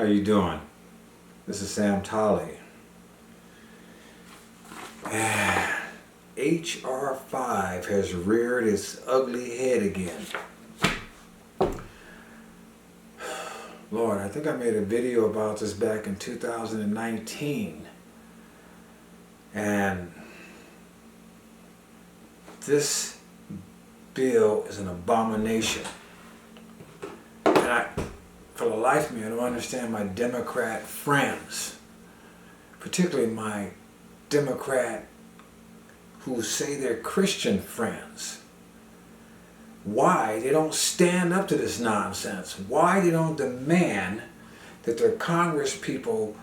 How you doing? This is Sam Tolley. HR5 has reared its ugly head again. Lord, I think I made a video about this back in 2019. And this bill is an abomination. And for the life of me, I don't understand my Democrat friends, particularly my Democrat who say they're Christian friends. Why they don't stand up to this nonsense? Why they don't demand that their Congress people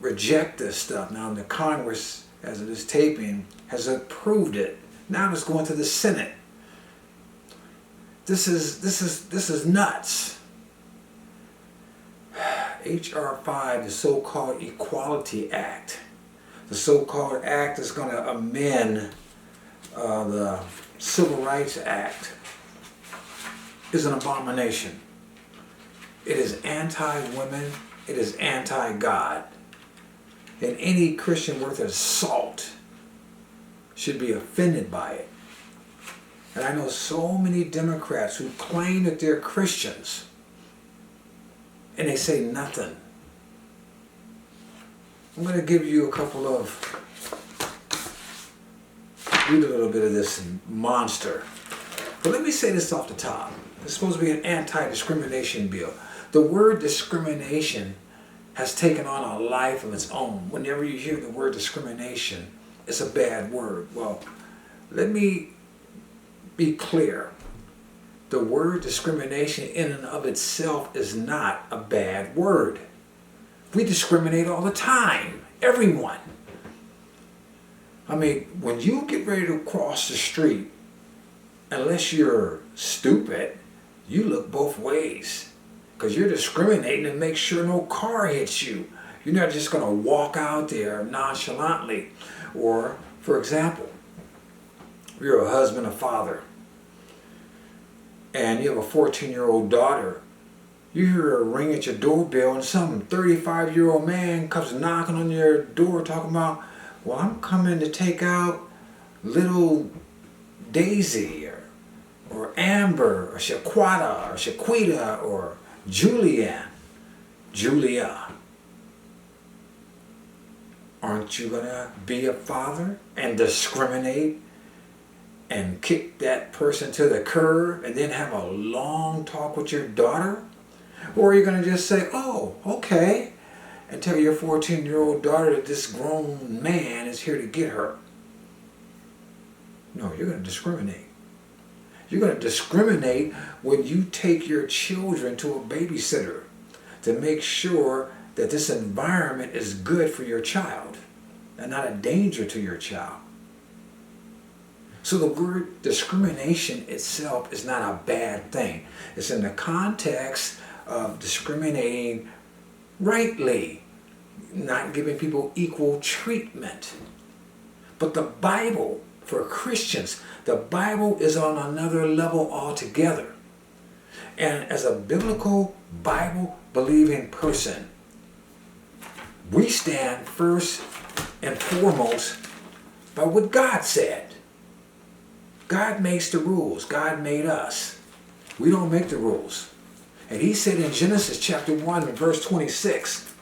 reject this stuff? Now the Congress, as of this taping, has approved it. Now it's going to the Senate. This is nuts. HR5, the so-called Equality Act, the so-called act is going to amend the Civil Rights Act, is an abomination. It is anti-women. It is anti-God. And any Christian worth his salt should be offended by it. And I know so many Democrats who claim that they're Christians, and they say nothing. I'm going to give you a couple of, read a little bit of this monster. But let me say this off the top. It's supposed to be an anti-discrimination bill. The word discrimination has taken on a life of its own. Whenever you hear the word discrimination, it's a bad word. Well, let me be clear. The word discrimination in and of itself is not a bad word. We discriminate all the time. Everyone. I mean, when you get ready to cross the street, unless you're stupid, you look both ways. Because you're discriminating to make sure no car hits you. You're not just going to walk out there nonchalantly. Or, for example, you're a husband, a father, and you have a 14-year-old daughter. You hear a ring at your doorbell and some 35-year-old man comes knocking on your door talking about, well, I'm coming to take out little Daisy or Amber or Shaquita or Julia. Aren't you going to be a father and discriminate and kick that person to the curb and then have a long talk with your daughter? Or are you going to just say, oh, okay, and tell your 14-year-old daughter that this grown man is here to get her? No, you're going to discriminate. You're going to discriminate when you take your children to a babysitter to make sure that this environment is good for your child and not a danger to your child. So the word discrimination itself is not a bad thing. It's in the context of discriminating rightly, not giving people equal treatment. But the Bible, for Christians, the Bible is on another level altogether. And as a biblical, Bible-believing person, we stand first and foremost by what God said. God makes the rules. God made us. We don't make the rules. And he said in Genesis chapter 1 and verse 26,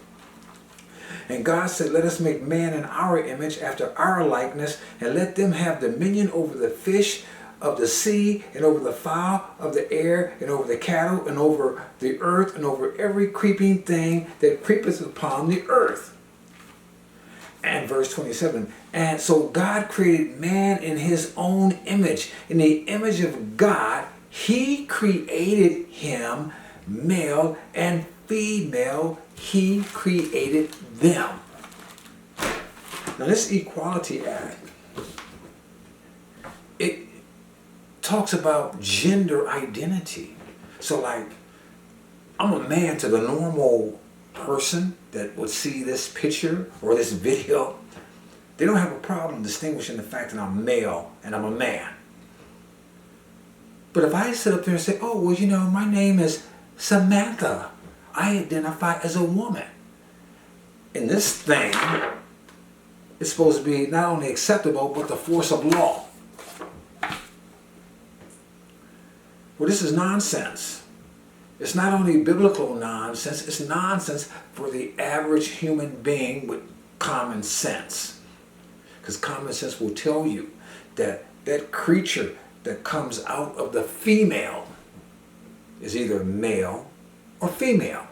and God said, let us make man in our image after our likeness, and let them have dominion over the fish of the sea, and over the fowl of the air, and over the cattle, and over the earth, and over every creeping thing that creepeth upon the earth. And verse 27, and so God created man in his own image. In the image of God, he created him, male and female, he created them. Now this Equality Act, it talks about gender identity. So like, I'm a man to the normal person that would see this picture or this video. They don't have a problem distinguishing the fact that I'm male and I'm a man. But if I sit up there and say, oh, well, you know, my name is Samantha, I identify as a woman. And this thing is supposed to be not only acceptable, but the force of law. Well, this is nonsense. It's not only biblical nonsense, it's nonsense for the average human being with common sense. Because common sense will tell you that that creature that comes out of the female is either male or female.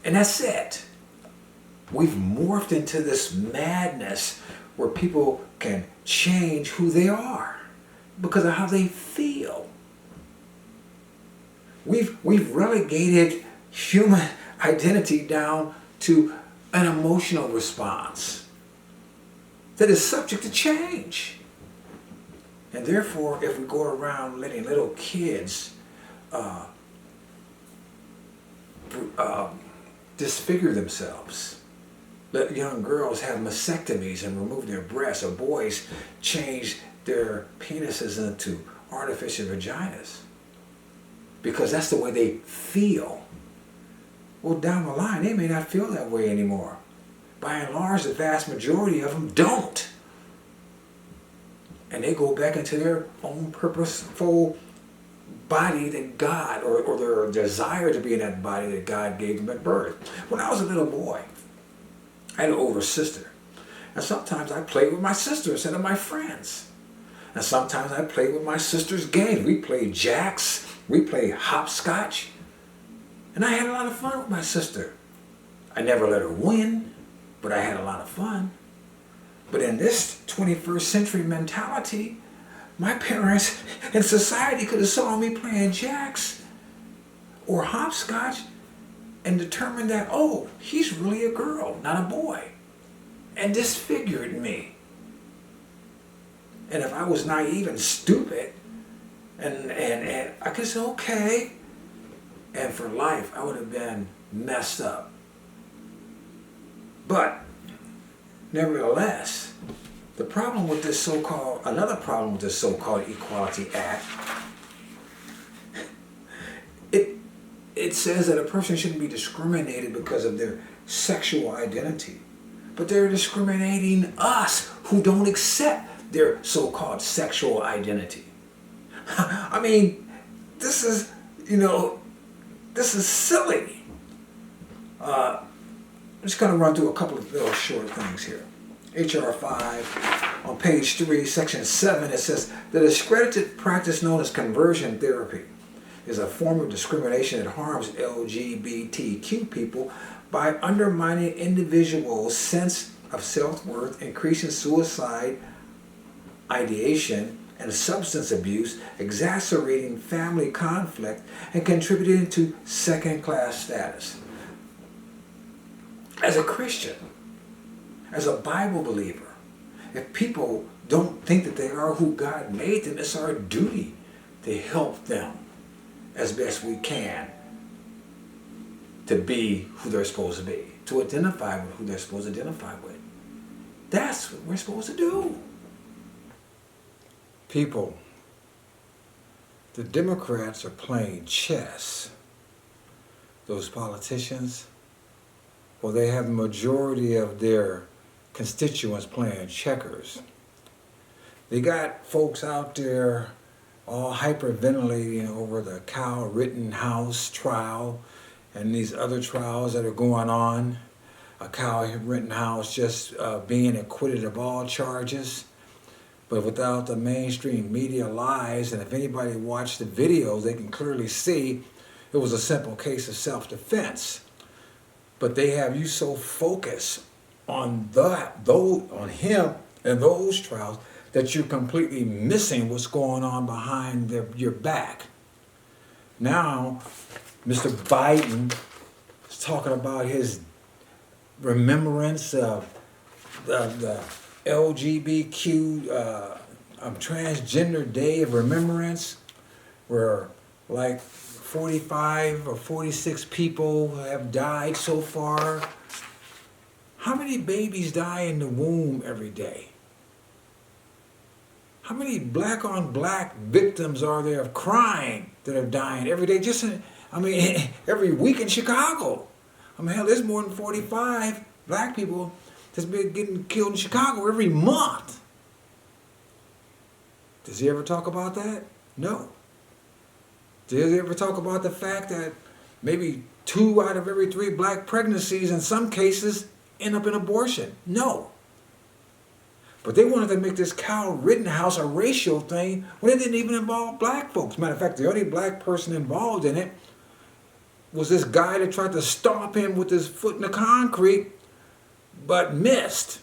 And that's it. We've morphed into this madness where people can change who they are because of how they feel. We've relegated human identity down to an emotional response that is subject to change. And therefore, if we go around letting little kids disfigure themselves, let young girls have mastectomies and remove their breasts, or boys change their penises into artificial vaginas, because that's the way they feel. Well, down the line, they may not feel that way anymore. By and large, the vast majority of them don't. And they go back into their own purposeful body that God, or their desire to be in that body that God gave them at birth. When I was a little boy, I had an older sister. And sometimes I played with my sister instead of my friends. And sometimes I played with my sister's games. We played jacks. We played hopscotch. And I had a lot of fun with my sister. I never let her win, but I had a lot of fun. But in this 21st century mentality, my parents and society could have saw me playing jacks or hopscotch and determined that, oh, he's really a girl, not a boy, and disfigured me. And if I was naive and stupid, and I could say, okay, and for life, I would have been messed up. But nevertheless, another problem with this so-called Equality Act, it says that a person shouldn't be discriminated because of their sexual identity. But they're discriminating us who don't accept their so-called sexual identity. I mean, this is silly. I'm just going to run through a couple of little short things here. HR5, on page 3, section 7, it says, the discredited practice known as conversion therapy is a form of discrimination that harms LGBTQ people by undermining individuals' sense of self-worth, increasing suicide ideation and substance abuse, exacerbating family conflict, and contributing to second-class status. As a Christian, as a Bible believer, if people don't think that they are who God made them, it's our duty to help them as best we can to be who they're supposed to be, to identify with who they're supposed to identify with. That's what we're supposed to do. People, the Democrats are playing chess. Those politicians, well, they have the majority of their constituents playing checkers. They got folks out there all hyperventilating over the Kyle Rittenhouse trial and these other trials that are going on. Kyle Rittenhouse just being acquitted of all charges, but without the mainstream media lies. And if anybody watched the videos, they can clearly see it was a simple case of self-defense. But they have you so focused on him and those trials that you're completely missing what's going on behind your back. Now, Mr. Biden is talking about his remembrance of the LGBTQ transgender day of remembrance, where like 45 or 46 people have died so far. How many babies die in the womb every day? How many black on black victims are there of crime that are dying every day just in I mean, every week in Chicago. I mean, hell, there's more than 45 black people that's been getting killed in Chicago every month. Does he ever talk about that? No. Does he ever talk about the fact that maybe 2 out of every 3 black pregnancies in some cases end up in abortion? No. But they wanted to make this Kyle Rittenhouse a racial thing when it didn't even involve black folks. Matter of fact, the only black person involved in it was this guy that tried to stomp him with his foot in the concrete, but missed.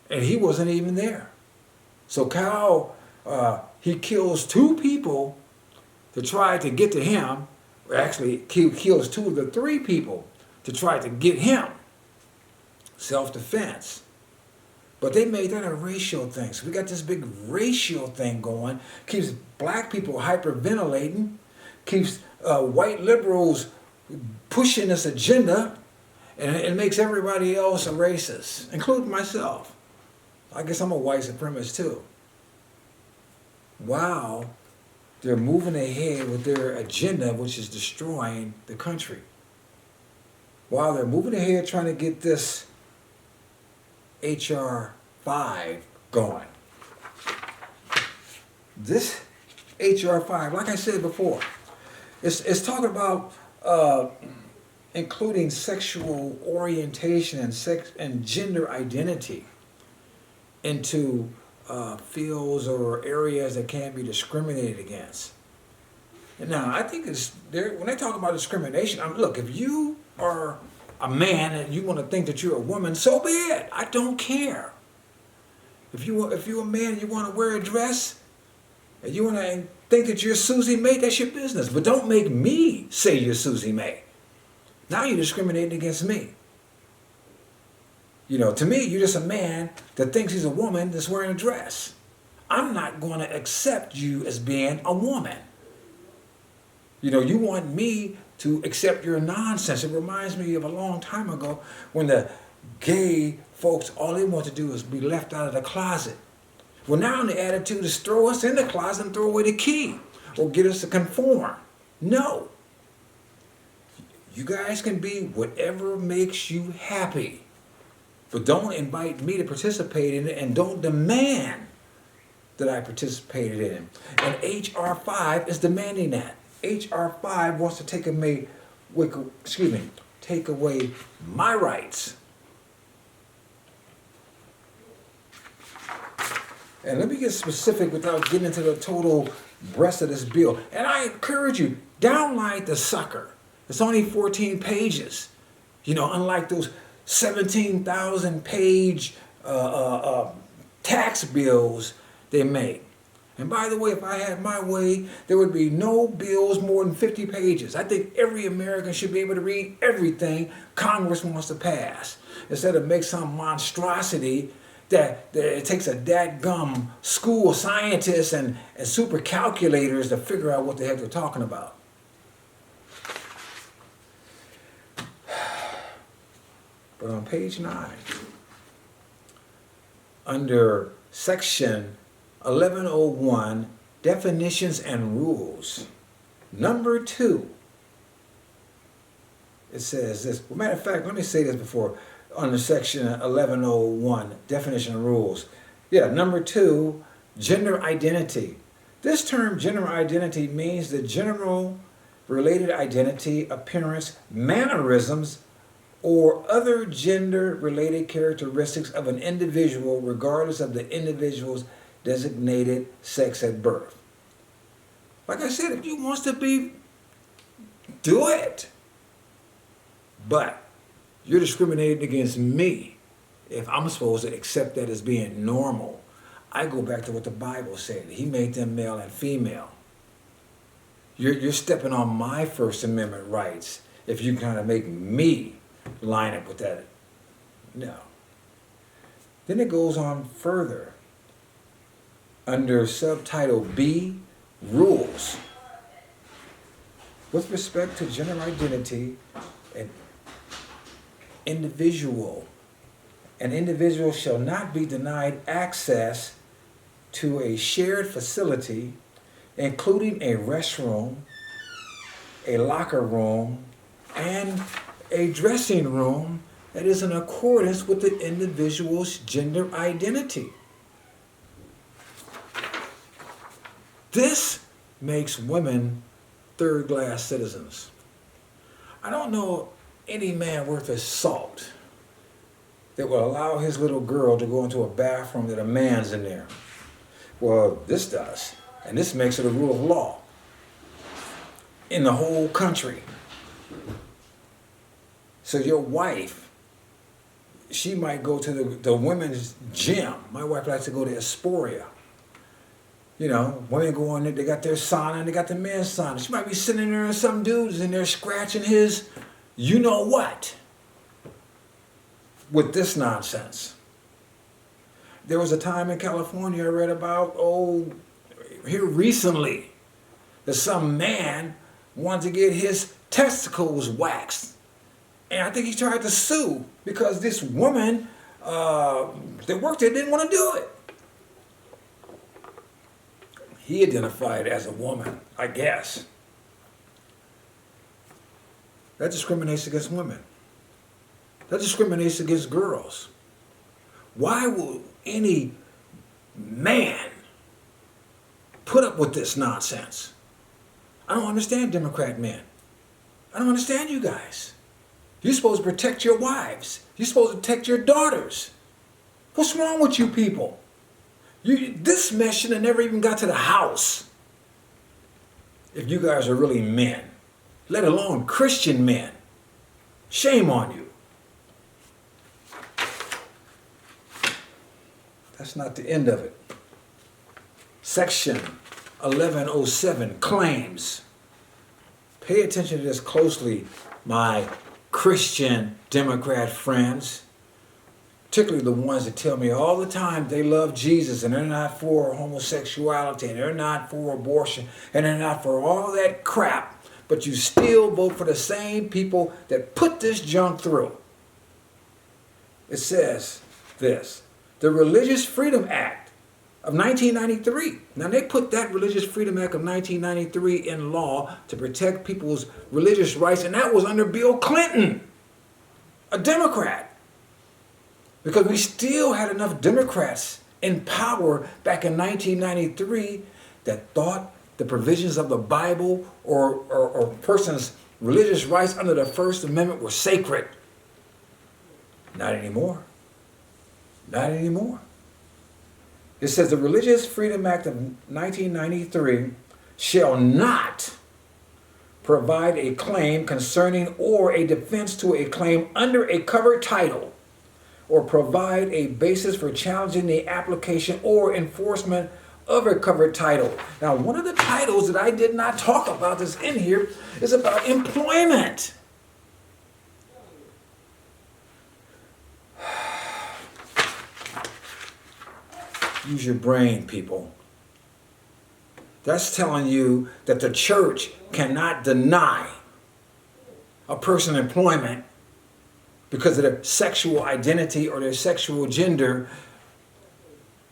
And he wasn't even there. So Kyle, he kills 2 people to try to get to him. Actually, he kills 2 of the 3 people to try to get him. Self-defense. But they made that a racial thing. So we got this big racial thing going. Keeps black people hyperventilating. Keeps white liberals pushing this agenda. And it makes everybody else a racist, including myself. I guess I'm a white supremacist too. Wow. They're moving ahead with their agenda, which is destroying the country. While they're moving ahead trying to get this HR5 going. This HR5, like I said before, it's talking about including sexual orientation and sex and gender identity into fields or areas that can't be discriminated against. And now, I think when they talk about discrimination, look, if you are a man and you want to think that you're a woman, so be it. I don't care. If you're a man and you want to wear a dress and you want to think that you're Susie May, that's your business. But don't make me say you're Susie May. Now you're discriminating against me. You know, to me, you're just a man that thinks he's a woman that's wearing a dress. I'm not going to accept you as being a woman. You know, you want me to accept your nonsense. It reminds me of a long time ago when the gay folks, all they want to do is be left out of the closet. Well, now the attitude is throw us in the closet and throw away the key or get us to conform. No. You guys can be whatever makes you happy. But don't invite me to participate in it and don't demand that I participated in it. And HR5 is demanding that. HR5 wants to take away my rights. And let me get specific without getting into the total breadth of this bill. And I encourage you, download the sucker. It's only 14 pages. You know, unlike those 17,000 page tax bills they make. And by the way, if I had my way, there would be no bills more than 50 pages. I think every American should be able to read everything Congress wants to pass, instead of make some monstrosity that it takes a dadgum school of scientists and super calculators to figure out what the heck they're talking about. But on page 9, under section 1101, definitions and rules, number 2, it says this. Well, matter of fact, let me say this before. Under section 1101, definition and rules. Yeah, number 2, gender identity. This term, gender identity, means the general related identity, appearance, mannerisms, or other gender-related characteristics of an individual, regardless of the individual's designated sex at birth. Like I said, if you want to be, do it. But you're discriminating against me if I'm supposed to accept that as being normal. I go back to what the Bible said. He made them male and female. You're stepping on my First Amendment rights if you kind of make me line up with that. No. Then it goes on further. Under subtitle B, rules. With respect to gender identity, an individual shall not be denied access to a shared facility, including a restroom, a locker room and a dressing room that is in accordance with the individual's gender identity. This makes women third-class citizens. I don't know any man worth his salt that will allow his little girl to go into a bathroom that a man's in there. Well, this does, and this makes it a rule of law in the whole country. So your wife, she might go to the women's gym. My wife likes to go to Asporia. You know, women go on there, they got their sauna and they got the men's sauna. She might be sitting there and some dude's in there scratching his you know what with this nonsense. There was a time in California I read about, here recently, that some man wanted to get his testicles waxed. And I think he tried to sue because this woman that worked there didn't want to do it. He identified as a woman, I guess. That discriminates against women. That discriminates against girls. Why will any man put up with this nonsense? I don't understand Democrat men. I don't understand you guys. You're supposed to protect your wives. You're supposed to protect your daughters. What's wrong with you people? This mess should have never even got to the house. If you guys are really men, let alone Christian men. Shame on you. That's not the end of it. Section 1107 claims. Pay attention to this closely, my Christian Democrat friends. Particularly the ones that tell me all the time they love Jesus and they're not for homosexuality and they're not for abortion and they're not for all that crap, but you still vote for the same people that put this junk through. It says this, the Religious Freedom Act of 1993. Now they put that Religious Freedom Act of 1993 in law to protect people's religious rights, and that was under Bill Clinton, a Democrat. Because we still had enough Democrats in power back in 1993 that thought the provisions of the Bible or a person's religious rights under the First Amendment were sacred. Not anymore. Not anymore. It says the Religious Freedom Act of 1993 shall not provide a claim concerning or a defense to a claim under a covered title, or provide a basis for challenging the application or enforcement of a covered title. Now, one of the titles that I did not talk about that's in here is about employment. Use your brain, people. That's telling you that the church cannot deny a person employment because of their sexual identity or their sexual gender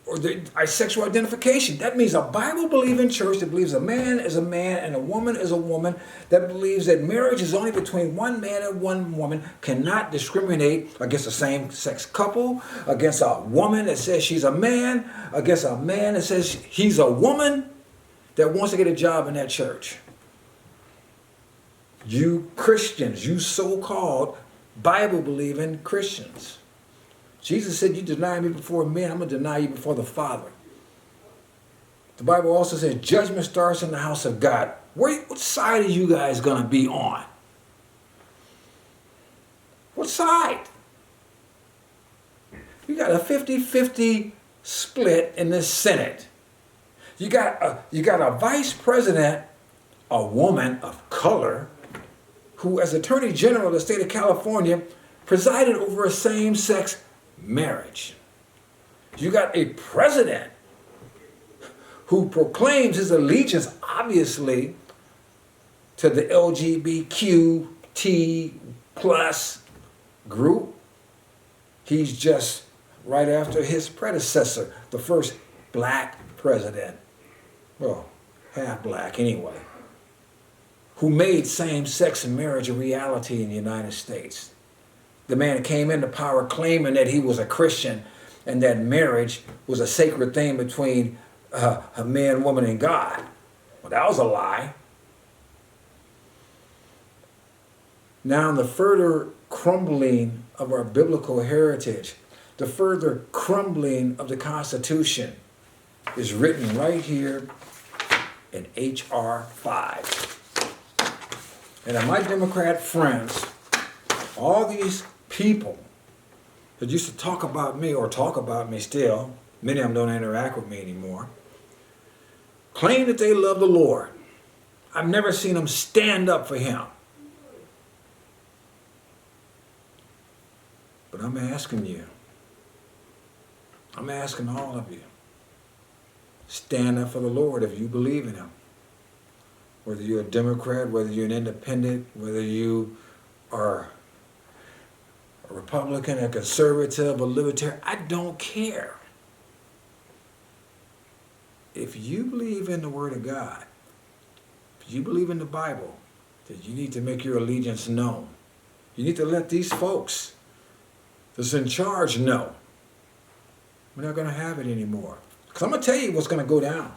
or their sexual identification. That means a Bible-believing church that believes a man is a man and a woman is a woman, that believes that marriage is only between one man and one woman, cannot discriminate against a same-sex couple, against a woman that says she's a man, against a man that says he's a woman that wants to get a job in that church. You Christians, you so-called Bible-believing Christians. Jesus said, you deny me before men, I'm going to deny you before the Father. The Bible also says judgment starts in the house of God. What side are you guys going to be on? What side? You got a 50-50 split in this Senate. You got a vice president, a woman of color, who as Attorney General of the state of California presided over a same-sex marriage. You got a president who proclaims his allegiance, obviously, to the LGBTQ plus group. He's just right after his predecessor, the first black president. Well, half black anyway. who made same-sex marriage a reality in the United States. The man that came into power claiming that he was a Christian and that marriage was a sacred thing between a man, woman, and God. Well, that was a lie. Now, the further crumbling of our biblical heritage, the further crumbling of the Constitution is written right here in HR5. And my Democrat friends, all these people that used to talk about me or talk about me still, many of them don't interact with me anymore, claim that they love the Lord. I've never seen them stand up for him. But I'm asking you, I'm asking all of you, stand up for the Lord if you believe in him. Whether you're a Democrat, whether you're an independent, whether you are a Republican, a conservative, a libertarian, I don't care. If you believe in the Word of God, if you believe in the Bible, then you need to make your allegiance known. You need to let these folks that's in charge know. We're not going to have it anymore. Because I'm going to tell you what's going to go down.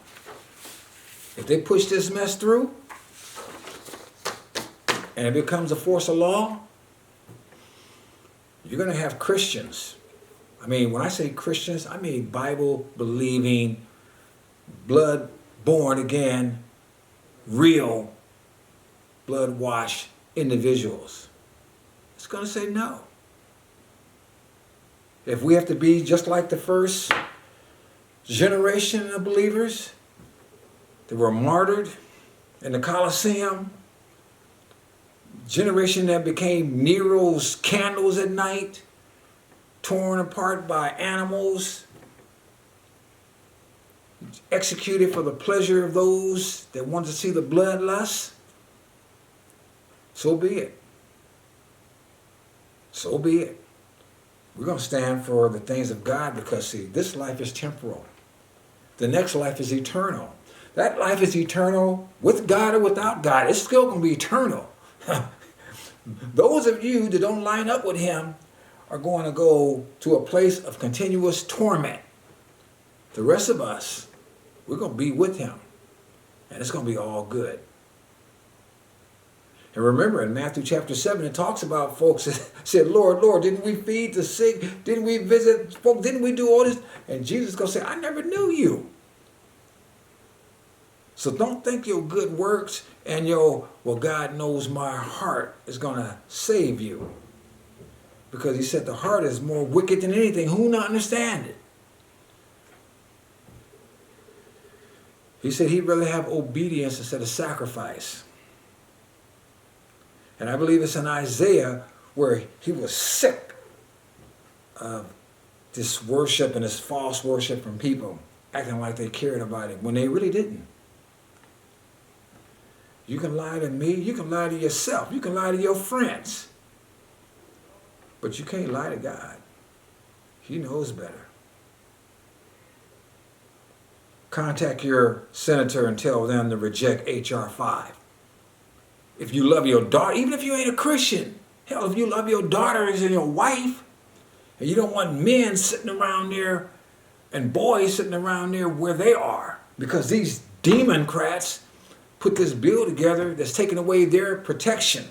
If they push this mess through, and it becomes a force of law, you're going to have Christians. I mean, when I say Christians, I mean Bible-believing, blood-born again, real, blood-washed individuals. It's going to say no. If we have to be just like the first generation of believers that were martyred in the Colosseum, generation that became Nero's candles at night, torn apart by animals, executed for the pleasure of those that wanted to see the bloodlust, so be it. So be it. We're going to stand for the things of God because, see, this life is temporal. The next life is eternal. That life is eternal with God or without God. It's still going to be eternal. Those of you that don't line up with him are going to go to a place of continuous torment. The rest of us, we're going to be with him. And it's going to be all good. And remember, in Matthew chapter 7, it talks about folks that said, Lord, Lord, didn't we feed the sick? Didn't we visit folks? Didn't we do all this? And Jesus is going to say, I never knew you. So don't think your good works and your, well, God knows my heart is going to save you. Because he said the heart is more wicked than anything. Who not understand it? He said he'd rather have obedience instead of sacrifice. And I believe it's in Isaiah where he was sick of this worship and this false worship from people acting like they cared about him when they really didn't. You can lie to me, you can lie to yourself, you can lie to your friends. But you can't lie to God. He knows better. Contact your senator and tell them to reject HR5. If you love your daughter, even if you ain't a Christian, hell, if you love your daughters and your wife, and you don't want men sitting around there and boys sitting around there where they are, because these democrats put this bill together that's taking away their protection.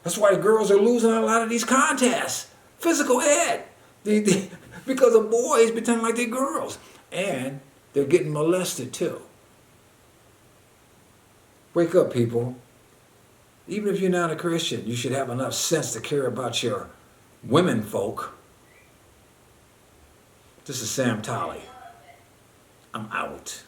That's why the girls are losing a lot of these contests. Physical ed. Because the boys pretend like they're girls. And they're getting molested too. Wake up, people. Even if you're not a Christian, you should have enough sense to care about your women folk. This is Sam Tolley. I'm out.